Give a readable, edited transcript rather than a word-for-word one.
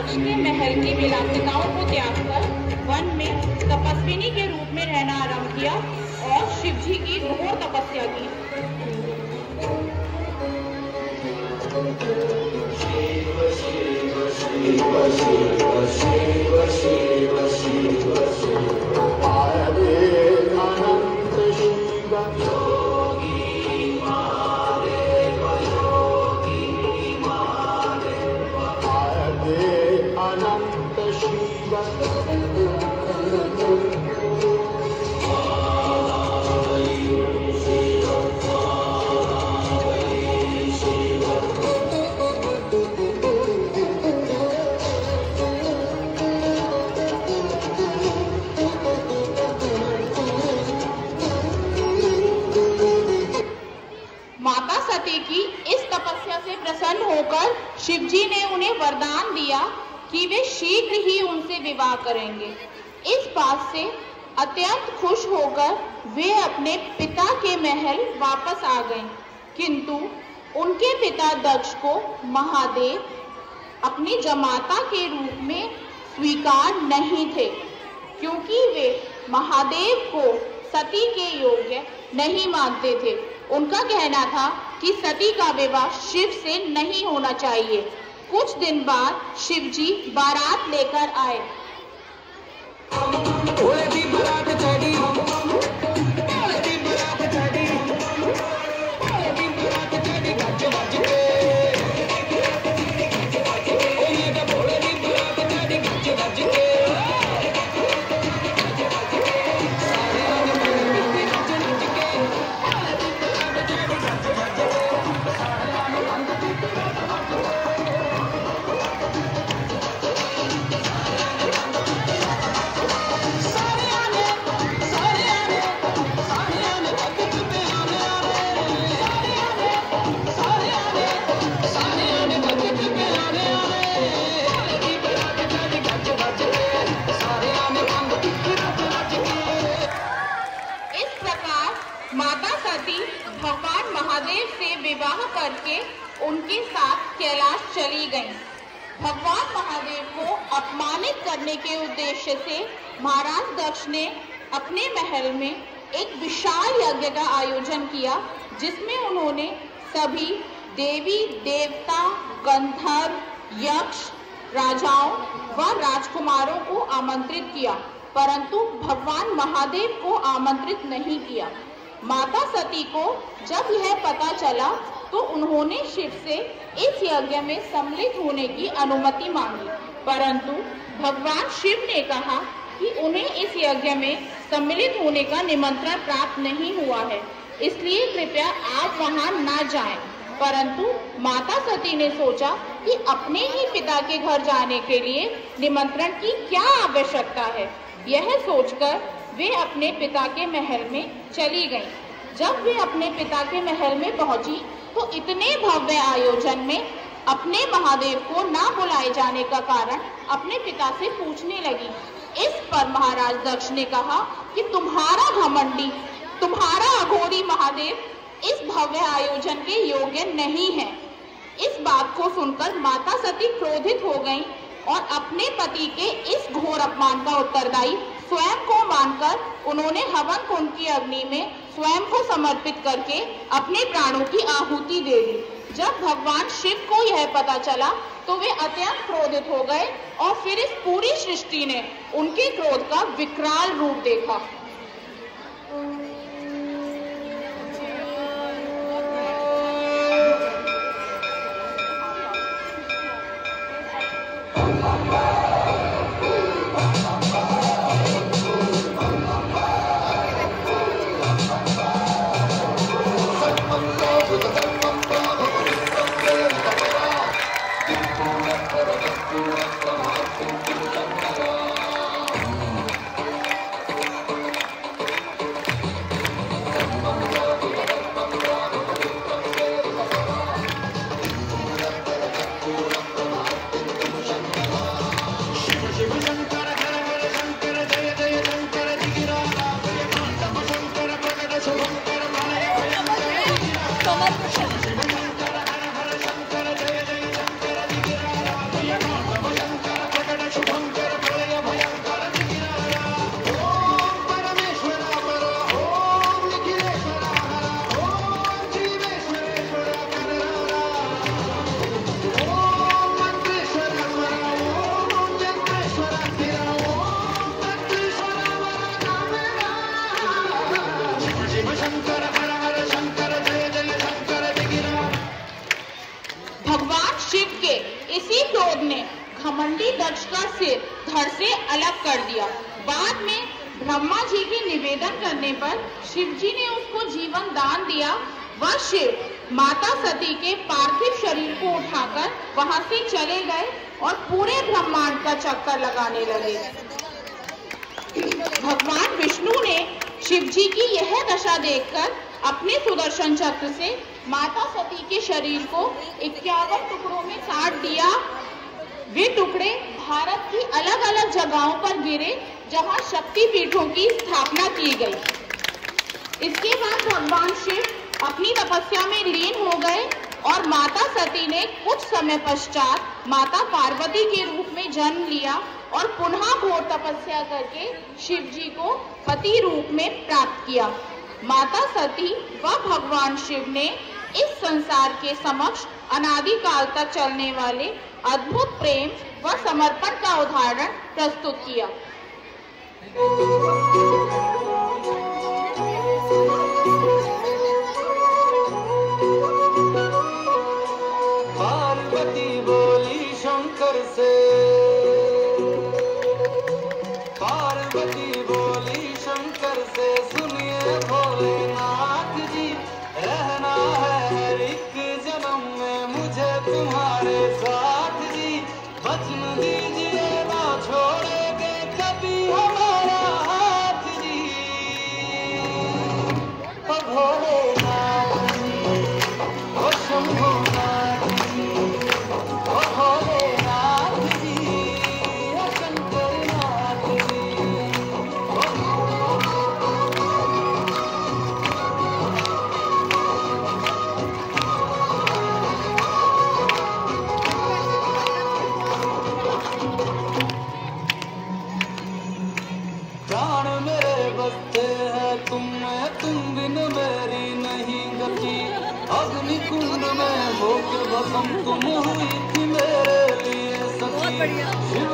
दक्ष के महल की विलासिताओं को त्याग कर वन में तपस्विनी के रूप में रहना आरंभ किया और शिव जी की घोर तपस्या की। शिव शिव शिव शिव शिव शिव शिव शिव आदे अनंत शिव योगी महादेव योगी महादेव आदे अनंत शिव माता सती की इस तपस्या से प्रसन्न होकर शिवजी ने उन्हें वरदान दिया कि वे शीघ्र ही उनसे विवाह करेंगे। इस बात से अत्यंत खुश होकर वे अपने पिता के महल वापस आ गए, किंतु उनके पिता दक्ष को महादेव अपनी जमाता के रूप में स्वीकार नहीं थे, क्योंकि वे महादेव को सती के योग्य नहीं मानते थे। उनका कहना था कि सती का विवाह शिव से नहीं होना चाहिए। कुछ दिन बाद शिव जी बारात लेकर आए। भगवान महादेव से विवाह करके उनके साथ कैलाश चली गईं। भगवान महादेव को अपमानित करने के उद्देश्य से महाराज दक्ष ने अपने महल में एक विशाल यज्ञ का आयोजन किया, जिसमें उन्होंने सभी देवी देवता, गंधर्व, यक्ष, राजाओं व राजकुमारों को आमंत्रित किया, परंतु भगवान महादेव को आमंत्रित नहीं किया। माता सती को जब यह पता चला तो उन्होंने शिव से इस यज्ञ में सम्मिलित होने की अनुमति मांगी, परंतु भगवान शिव ने कहा कि उन्हें इस यज्ञ में सम्मिलित होने का निमंत्रण प्राप्त नहीं हुआ है, इसलिए कृपया आप वहां ना जाएं। परंतु माता सती ने सोचा कि अपने ही पिता के घर जाने के लिए निमंत्रण की क्या आवश्यकता है। यह सोचकर वे अपने पिता के महल में चली गईं। जब वे अपने पिता के महल में पहुंची तो इतने भव्य आयोजन में अपने महादेव को ना बुलाए जाने का कारण अपने पिता से पूछने लगी। इस पर महाराज दक्ष ने कहा कि तुम्हारा घमंडी, तुम्हारा अघोरी महादेव इस भव्य आयोजन के योग्य नहीं है। इस बात को सुनकर माता सती क्रोधित हो गईं और अपने पति के इस घोर अपमान का उत्तरदायी स्वयं को मानकर उन्होंने हवन कुंड की अग्नि में स्वयं को समर्पित करके अपने प्राणों की आहुति दे दी। जब भगवान शिव को यह पता चला तो वे अत्यंत क्रोधित हो गए और फिर इस पूरी सृष्टि ने उनके क्रोध का विकराल रूप देखा। शंकर हर हर शंकर जय जय शंकर जगिरा। भगवान शिव के इसी क्रोध ने घमंडी दक्ष का सिर धड़ से अलग कर दिया। बाद में ब्रह्मा जी के निवेदन करने पर शिव जी ने उसको जीवन दान दिया। वह शिव माता सती के पार्थिव शरीर को उठाकर वहां से चले गए और पूरे ब्रह्मांड का चक्कर लगाने लगे। भगवान विष्णु ने शिव जी की यह दशा देखकर अपने सुदर्शन चक्र से माता सती के शरीर को 51 टुकड़ों में काट दिया। वे टुकड़े भारत की अलग अलग जगहों पर गिरे जहां शक्ति पीठों की स्थापना की गई। इसके बाद भगवान शिव अपनी तपस्या में लीन हो गए और माता सती ने कुछ समय पश्चात माता पार्वती के रूप में जन्म लिया और पुनः घोर तपस्या करके शिव जी को पति रूप में प्राप्त किया। माता सती व भगवान शिव ने इस संसार के समक्ष अनादिकाल तक चलने वाले अद्भुत प्रेम व समर्पण का उदाहरण प्रस्तुत किया। पार्वती बोली शंकर से, पार्वती बोली शंकर से, सुनिए भोलेनाथ जी, रहना है हर एक जन्म में मुझे तुम्हारे साथ जी। वचन दीजिए ना छोड़ेंगे कभी हमारा हाथ जी। ओ भोलेनाथ जी, ओ शंभुनाथ जी, ओ भोलेनाथ जी, ओ शंकरनाथ जी। प्राण मेरे बसते हैं तुम में, तुम बिन मेरी नहीं गति। अग्नि कुंड में होके भस्म तुम हुई थी मेरे लिए सखी। शिव